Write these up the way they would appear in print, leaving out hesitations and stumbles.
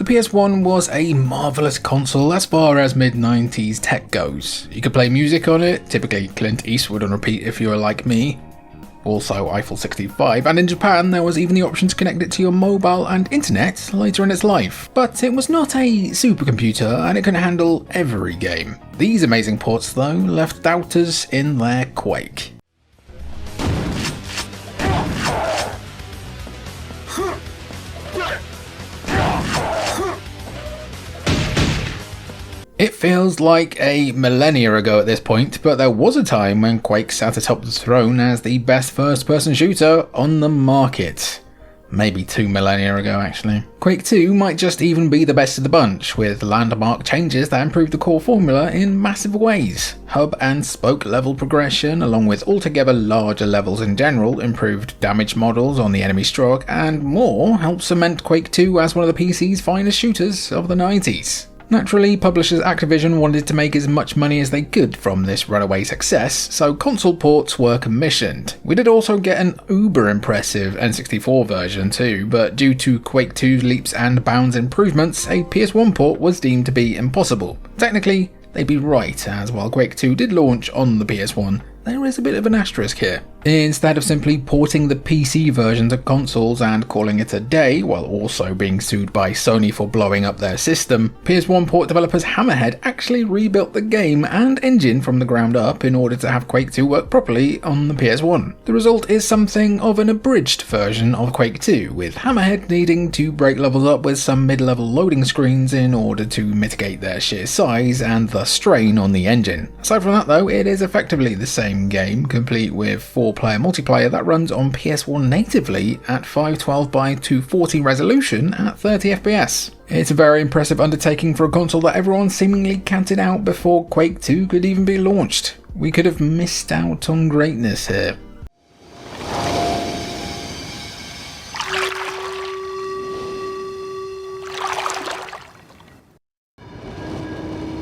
PS1 was a marvellous console as far as mid-90s tech goes. You could play music on it, typically Clint Eastwood on repeat if you were like me. Also Eiffel 65, and in Japan there was even the option to connect it to your mobile and internet later in its life. But it was not a supercomputer and it couldn't handle every game. These amazing ports though left doubters in their quake. It feels like a millennia ago at this point, but there was a time when Quake sat atop the throne as the best first-person shooter on the market. Maybe 2 millennia ago actually. Quake 2 might just even be the best of the bunch, with landmark changes that improve the core formula in massive ways. Hub and spoke level progression, along with altogether larger levels in general, improved damage models on the enemy stroke, and more helped cement Quake 2 as one of the PC's finest shooters of the 90s. Naturally, publishers Activision wanted to make as much money as they could from this runaway success, so console ports were commissioned. We did also get an uber impressive N64 version too, but due to Quake 2's leaps and bounds improvements, a PS1 port was deemed to be impossible. Technically, they'd be right, as while Quake 2 did launch on the PS1, there is a bit of an asterisk here. Instead of simply porting the PC version to consoles and calling it a day, while also being sued by Sony for blowing up their system, PS1 port developers Hammerhead actually rebuilt the game and engine from the ground up in order to have Quake 2 work properly on the PS1. The result is something of an abridged version of Quake 2, with Hammerhead needing to break levels up with some mid-level loading screens in order to mitigate their sheer size and the strain on the engine. Aside from that though, it is effectively the same game, complete with 4-player multiplayer that runs on PS1 natively at 512 by 240 resolution at 30 FPS. It's a very impressive undertaking for a console that everyone seemingly counted out before Quake 2 could even be launched. We could have missed out on greatness here.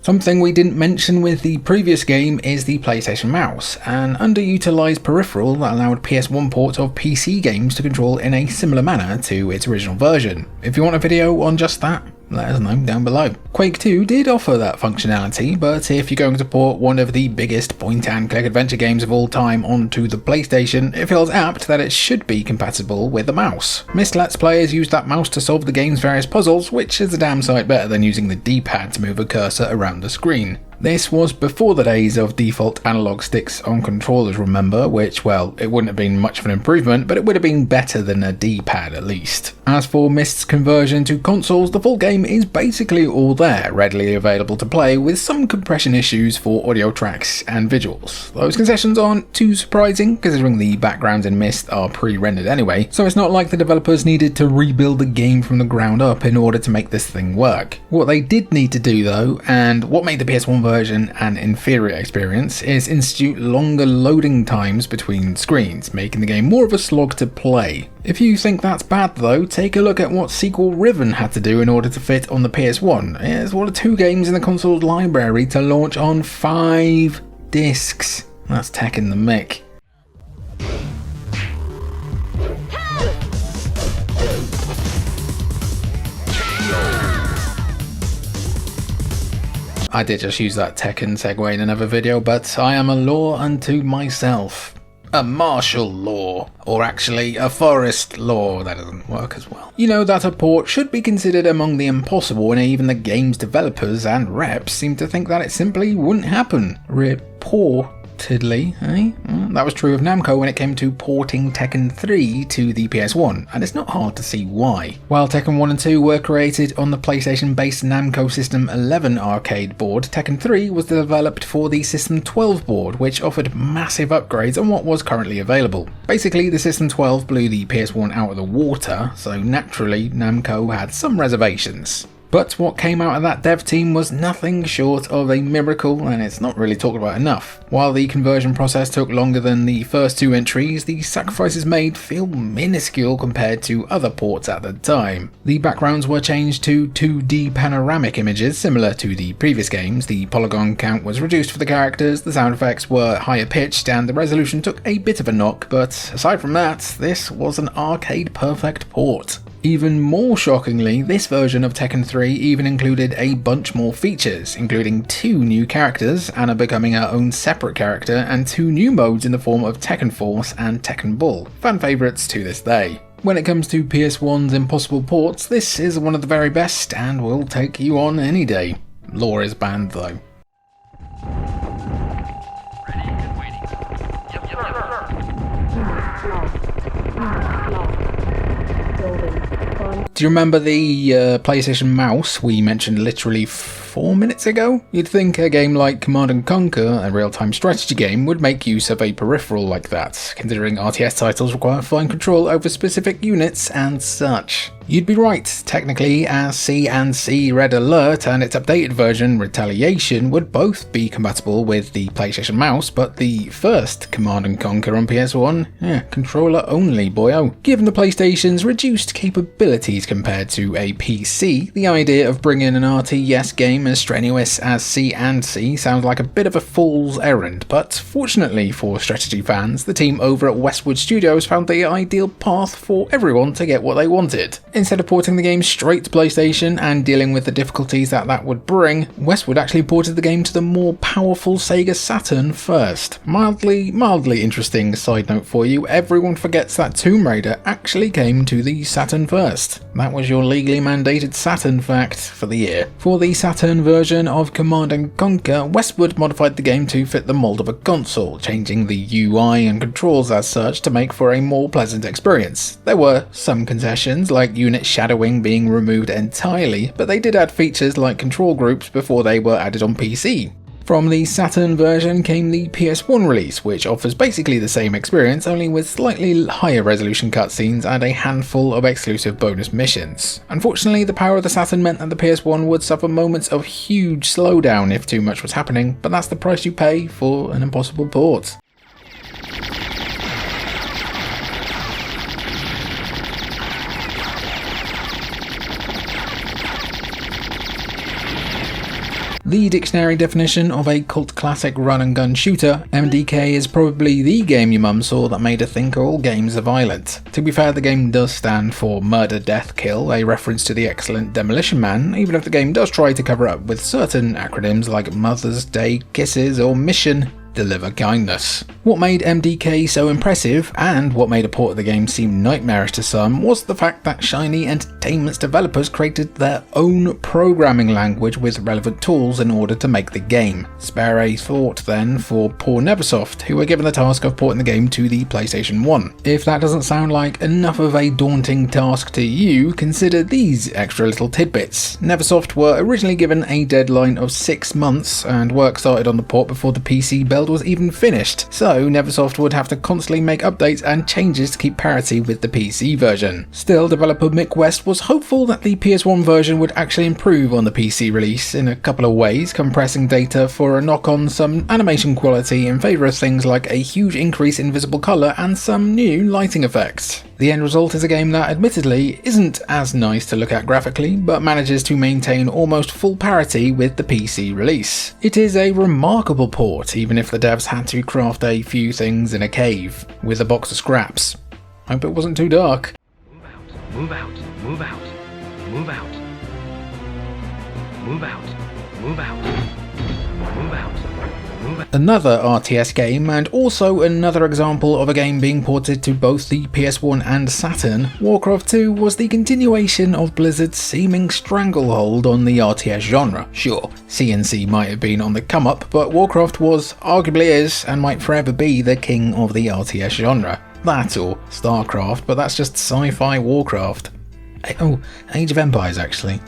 Something we didn't mention with the previous game is the PlayStation Mouse, an underutilized peripheral that allowed PS1 ports of PC games to control in a similar manner to its original version. If you want a video on just that, let us know down below. Quake 2 did offer that functionality, but if you're going to port one of the biggest point-and-click adventure games of all time onto the PlayStation, it feels apt that it should be compatible with the mouse. Missed Let's Players use that mouse to solve the game's various puzzles, which is a damn sight better than using the D-pad to move a cursor around the screen. This was before the days of default analog sticks on controllers, remember, which, well, it wouldn't have been much of an improvement, but it would have been better than a D-pad at least. As for Mist's conversion to consoles, the full game is basically all there, readily available to play, with some compression issues for audio tracks and visuals. Those concessions aren't too surprising, considering the backgrounds in Mist are pre-rendered anyway, so it's not like the developers needed to rebuild the game from the ground up in order to make this thing work. What they did need to do though, and what made the PS1 version an inferior experience, is institute longer loading times between screens, making the game more of a slog to play. If you think that's bad though, take a look at what sequel Riven had to do in order to fit on the PS1. It's one of 2 games in the console's library to launch on 5 discs. That's tech in the mick. I did just use that Tekken segue in another video, but I am a law unto myself. A martial law, or actually a forest law. That doesn't work as well. You know that a port should be considered among the impossible, and even the game's developers and reps seem to think that it simply wouldn't happen. Reportedly, eh? That was true of Namco when it came to porting Tekken 3 to the PS1, and it's not hard to see why. While Tekken 1 and 2 were created on the PlayStation-based Namco System 11 arcade board, Tekken 3 was developed for the System 12 board, which offered massive upgrades on what was currently available. Basically, the System 12 blew the PS1 out of the water, so naturally Namco had some reservations. But what came out of that dev team was nothing short of a miracle, and it's not really talked about enough. While the conversion process took longer than the first 2 entries, the sacrifices made feel minuscule compared to other ports at the time. The backgrounds were changed to 2D panoramic images similar to the previous games, the polygon count was reduced for the characters, the sound effects were higher pitched, and the resolution took a bit of a knock, but aside from that, this was an arcade perfect port. Even more shockingly, this version of Tekken 3 even included a bunch more features, including 2 new characters, Anna becoming her own separate character, and 2 new modes in the form of Tekken Force and Tekken Bull, fan favourites to this day. When it comes to PS1's impossible ports, this is one of the very best and will take you on any day. Lore is banned though. Do you remember the PlayStation mouse we mentioned literally 4 minutes ago? You'd think a game like Command & Conquer, a real-time strategy game, would make use of a peripheral like that, considering RTS titles require fine control over specific units and such. You'd be right, technically, as C&C Red Alert and its updated version, Retaliation, would both be compatible with the PlayStation mouse, but the first Command & Conquer on PS1, controller only, boyo. Given the PlayStation's reduced capabilities compared to a PC, the idea of bringing an RTS game as strenuous as C&C sounds like a bit of a fool's errand, but fortunately for strategy fans, the team over at Westwood Studios found the ideal path for everyone to get what they wanted. Instead of porting the game straight to PlayStation and dealing with the difficulties that would bring, Westwood actually ported the game to the more powerful Sega Saturn first. Mildly interesting side note for you, everyone forgets that Tomb Raider actually came to the Saturn first. That was your legally mandated Saturn fact for the year. For the Saturn version of Command & Conquer, Westwood modified the game to fit the mold of a console, changing the UI and controls as such to make for a more pleasant experience. There were some concessions, like unit shadowing being removed entirely, but they did add features like control groups before they were added on PC. From the Saturn version came the PS1 release, which offers basically the same experience, only with slightly higher resolution cutscenes and a handful of exclusive bonus missions. Unfortunately, the power of the Saturn meant that the PS1 would suffer moments of huge slowdown if too much was happening, but that's the price you pay for an impossible port. The dictionary definition of a cult classic run-and-gun shooter, MDK is probably the game your mum saw that made her think all games are violent. To be fair, the game does stand for Murder, Death, Kill, a reference to the excellent Demolition Man, even if the game does try to cover up with certain acronyms like Mother's Day Kisses or Mission Deliver Kindness. What made MDK so impressive, and what made a port of the game seem nightmarish to some, was the fact that Shiny Entertainment's developers created their own programming language with relevant tools in order to make the game. Spare a thought then for poor Neversoft, who were given the task of porting the game to the PlayStation 1. If that doesn't sound like enough of a daunting task to you, consider these extra little tidbits. Neversoft were originally given a deadline of 6 months, and work started on the port before the PC build was even finished, so Neversoft would have to constantly make updates and changes to keep parity with the PC version. Still, developer Mick West was hopeful that the PS1 version would actually improve on the PC release in a couple of ways, compressing data for a knock on some animation quality in favour of things like a huge increase in visible colour and some new lighting effects. The end result is a game that admittedly isn't as nice to look at graphically, but manages to maintain almost full parity with the PC release. It is a remarkable port, even if the devs had to craft a few things in a cave, with a box of scraps. Hope it wasn't too dark. Move out, move out, move out, move out, move out, move out, move out. Another RTS game, and also another example of a game being ported to both the PS1 and Saturn, Warcraft 2 was the continuation of Blizzard's seeming stranglehold on the RTS genre. Sure, C&C might have been on the come up, but Warcraft was, arguably is, and might forever be the king of the RTS genre. That or StarCraft, but that's just sci-fi Warcraft. Oh, Age of Empires actually.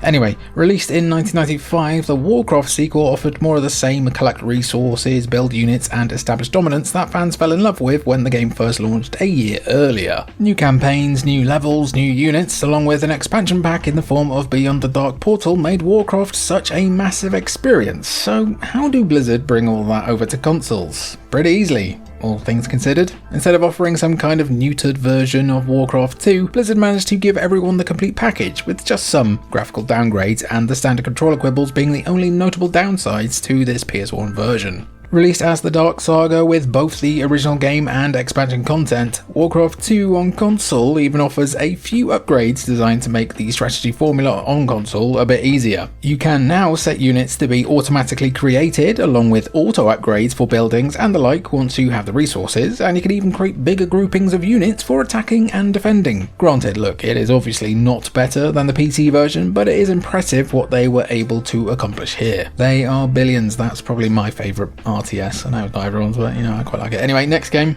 Anyway, released in 1995, the Warcraft sequel offered more of the same collect resources, build units and establish dominance that fans fell in love with when the game first launched a year earlier. New campaigns, new levels, new units, along with an expansion pack in the form of Beyond the Dark Portal made Warcraft such a massive experience. So how do Blizzard bring all that over to consoles? Pretty easily, all things considered. Instead of offering some kind of neutered version of Warcraft 2, Blizzard managed to give everyone the complete package, with just some graphical downgrades and the standard controller quibbles being the only notable downsides to this PS1 version. Released as the Dark Saga with both the original game and expansion content, Warcraft 2 on console even offers a few upgrades designed to make the strategy formula on console a bit easier. You can now set units to be automatically created along with auto upgrades for buildings and the like once you have the resources, and you can even create bigger groupings of units for attacking and defending. Granted, look, it is obviously not better than the PC version, but it is impressive what they were able to accomplish here. They are billions. That's probably my favourite RTS. I know it's not everyone's, but you know, I quite like it. Anyway, next game.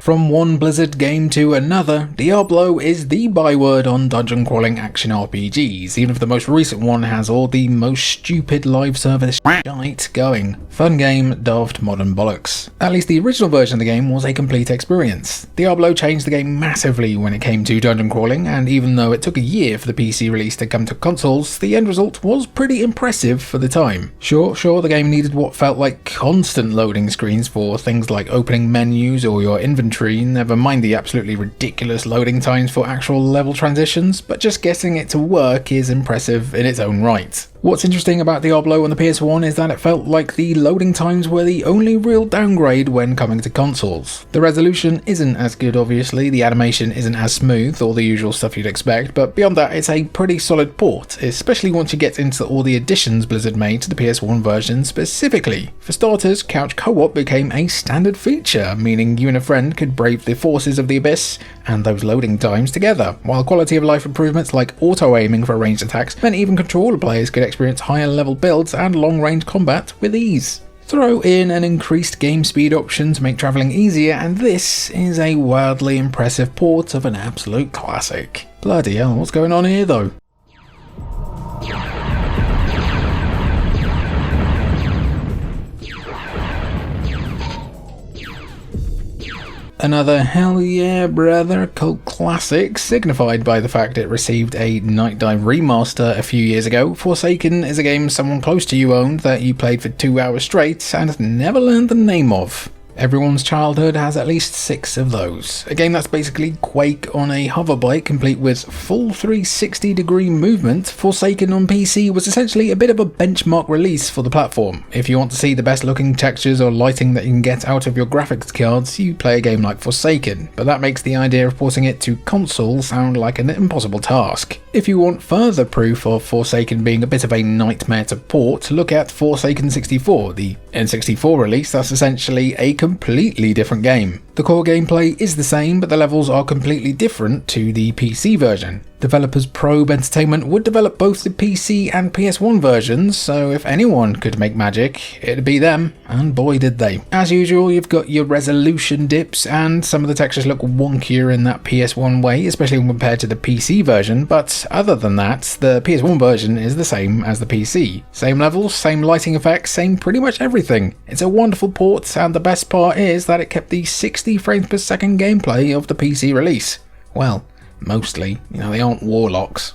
From one Blizzard game to another, Diablo is the byword on dungeon crawling action RPGs, even if the most recent one has all the most stupid live service shite going. Fun game, daft modern bollocks. At least the original version of the game was a complete experience. Diablo changed the game massively when it came to dungeon crawling, and even though it took a year for the PC release to come to consoles, the end result was pretty impressive for the time. Sure, the game needed what felt like constant loading screens for things like opening menus or your inventory, never mind the absolutely ridiculous loading times for actual level transitions, but just getting it to work is impressive in its own right. What's interesting about Diablo on the PS1 is that it felt like the loading times were the only real downgrade when coming to consoles. The resolution isn't as good obviously, the animation isn't as smooth, all the usual stuff you'd expect, but beyond that it's a pretty solid port, especially once you get into all the additions Blizzard made to the PS1 version specifically. For starters, couch co-op became a standard feature, meaning you and a friend could brave the forces of the Abyss and those loading times together, while quality of life improvements like auto-aiming for ranged attacks meant even controller players could experience higher level builds and long-range combat with ease. Throw in an increased game speed option to make travelling easier, and this is a wildly impressive port of an absolute classic. Bloody hell, what's going on here though? Another hell yeah brother cult classic, signified by the fact it received a Night Dive remaster a few years ago. Forsaken is a game someone close to you owned that you played for 2 hours straight and never learned the name of. Everyone's childhood has at least 6 of those. A game that's basically Quake on a hoverbike complete with full 360 degree movement, Forsaken on PC was essentially a bit of a benchmark release for the platform. If you want to see the best looking textures or lighting that you can get out of your graphics cards, you play a game like Forsaken, but that makes the idea of porting it to console sound like an impossible task. If you want further proof of Forsaken being a bit of a nightmare to port, look at Forsaken 64, the N64 release that's essentially a completely different game. The core gameplay is the same, but the levels are completely different to the PC version. Developers Probe Entertainment would develop both the PC and PS1 versions, so if anyone could make magic, it'd be them, and boy did they. As usual, you've got your resolution dips, and some of the textures look wonkier in that PS1 way, especially when compared to the PC version, but other than that, the PS1 version is the same as the PC. Same levels, same lighting effects, same pretty much everything. It's a wonderful port, and the best part is that it kept the 60 frames per second gameplay of the PC release. Well, mostly, you know, they aren't warlocks.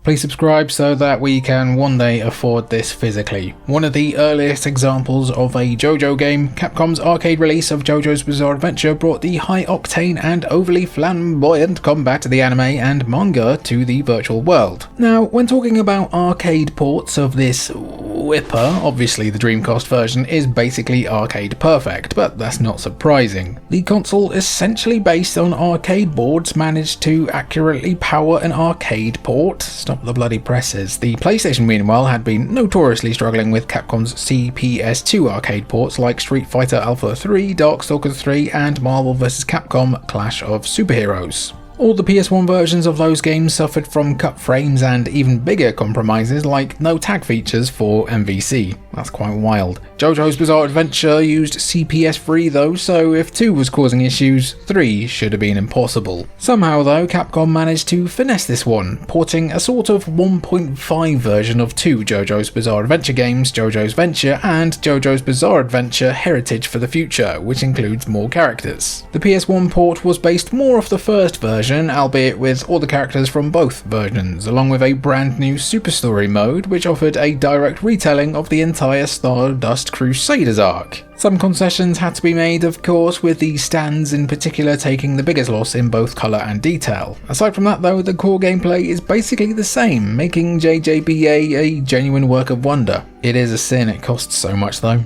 Please subscribe so that we can one day afford this physically. One of the earliest examples of a JoJo game, Capcom's arcade release of JoJo's Bizarre Adventure brought the high-octane and overly flamboyant combat to the anime and manga to the virtual world. Now, when talking about arcade ports of this whipper, obviously the Dreamcast version is basically arcade perfect, but that's not surprising. The console, essentially based on arcade boards, managed to accurately power an arcade port. Stop the bloody presses. The PlayStation, meanwhile, had been notoriously struggling with Capcom's CPS2 arcade ports like Street Fighter Alpha 3, Darkstalkers 3, and Marvel vs. Capcom Clash of Superheroes. All the PS1 versions of those games suffered from cut frames and even bigger compromises like no tag features for MVC. That's quite wild. JoJo's Bizarre Adventure used CPS 3 though, so if 2 was causing issues, 3 should have been impossible. Somehow though, Capcom managed to finesse this one, porting a sort of 1.5 version of 2 JoJo's Bizarre Adventure games, JoJo's Venture and JoJo's Bizarre Adventure Heritage for the Future, which includes more characters. The PS1 port was based more off the first version, version, albeit with all the characters from both versions, along with a brand new Super Story mode which offered a direct retelling of the entire Stardust Crusaders arc. Some concessions had to be made, of course, with the stands in particular taking the biggest loss in both colour and detail. Aside from that though, the core gameplay is basically the same, making JJBA a genuine work of wonder. It is a sin it costs so much though.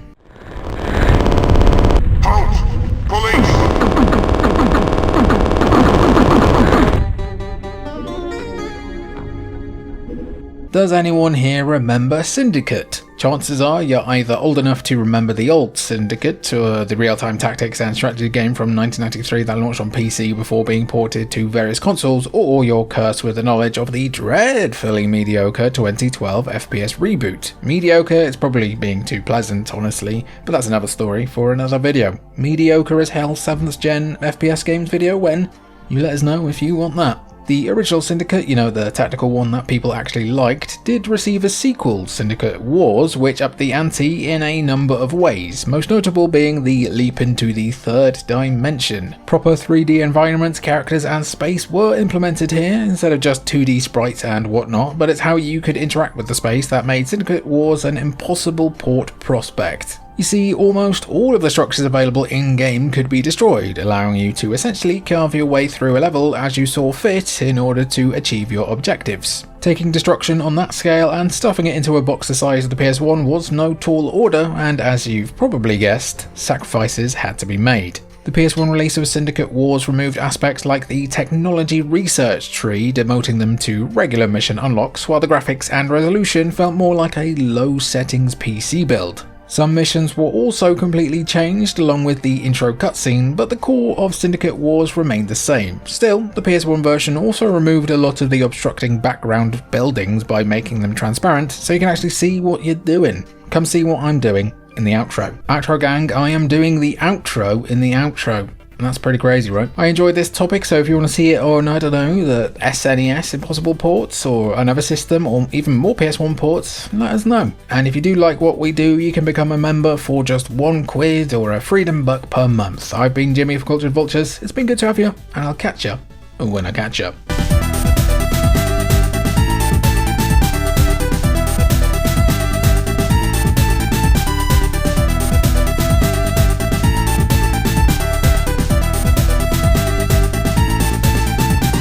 Does anyone here remember Syndicate? Chances are you're either old enough to remember the old Syndicate, or the real-time tactics and strategy game from 1993 that launched on PC before being ported to various consoles, or you're cursed with the knowledge of the dreadfully mediocre 2012 FPS reboot. Mediocre is probably being too pleasant, honestly, but that's another story for another video. Mediocre as hell 7th gen FPS games video when? You let us know if you want that. The original Syndicate, you know, the tactical one that people actually liked, did receive a sequel, Syndicate Wars, which upped the ante in a number of ways, most notable being the leap into the third dimension. Proper 3D environments, characters and space were implemented here, instead of just 2D sprites and whatnot, but it's how you could interact with the space that made Syndicate Wars an impossible port prospect. You see, almost all of the structures available in-game could be destroyed, allowing you to essentially carve your way through a level as you saw fit in order to achieve your objectives. Taking destruction on that scale and stuffing it into a box the size of the PS1 was no tall order, and as you've probably guessed, sacrifices had to be made. The PS1 release of Syndicate Wars removed aspects like the technology research tree, demoting them to regular mission unlocks, while the graphics and resolution felt more like a low settings PC build. Some missions were also completely changed along with the intro cutscene, but the core of Syndicate Wars remained the same. Still, the PS1 version also removed a lot of the obstructing background buildings by making them transparent, so you can actually see what you're doing. Come see what I'm doing in the outro. Outro gang, I am doing the outro in the outro. And that's pretty crazy, right? I enjoyed this topic, so if you want to see it on, I don't know, the SNES Impossible ports, or another system, or even more PS1 ports, let us know. And if you do like what we do, you can become a member for just £1 or a freedom buck per month. I've been Jimmy for Cultured Vultures, it's been good to have you, and I'll catch you when I catch you.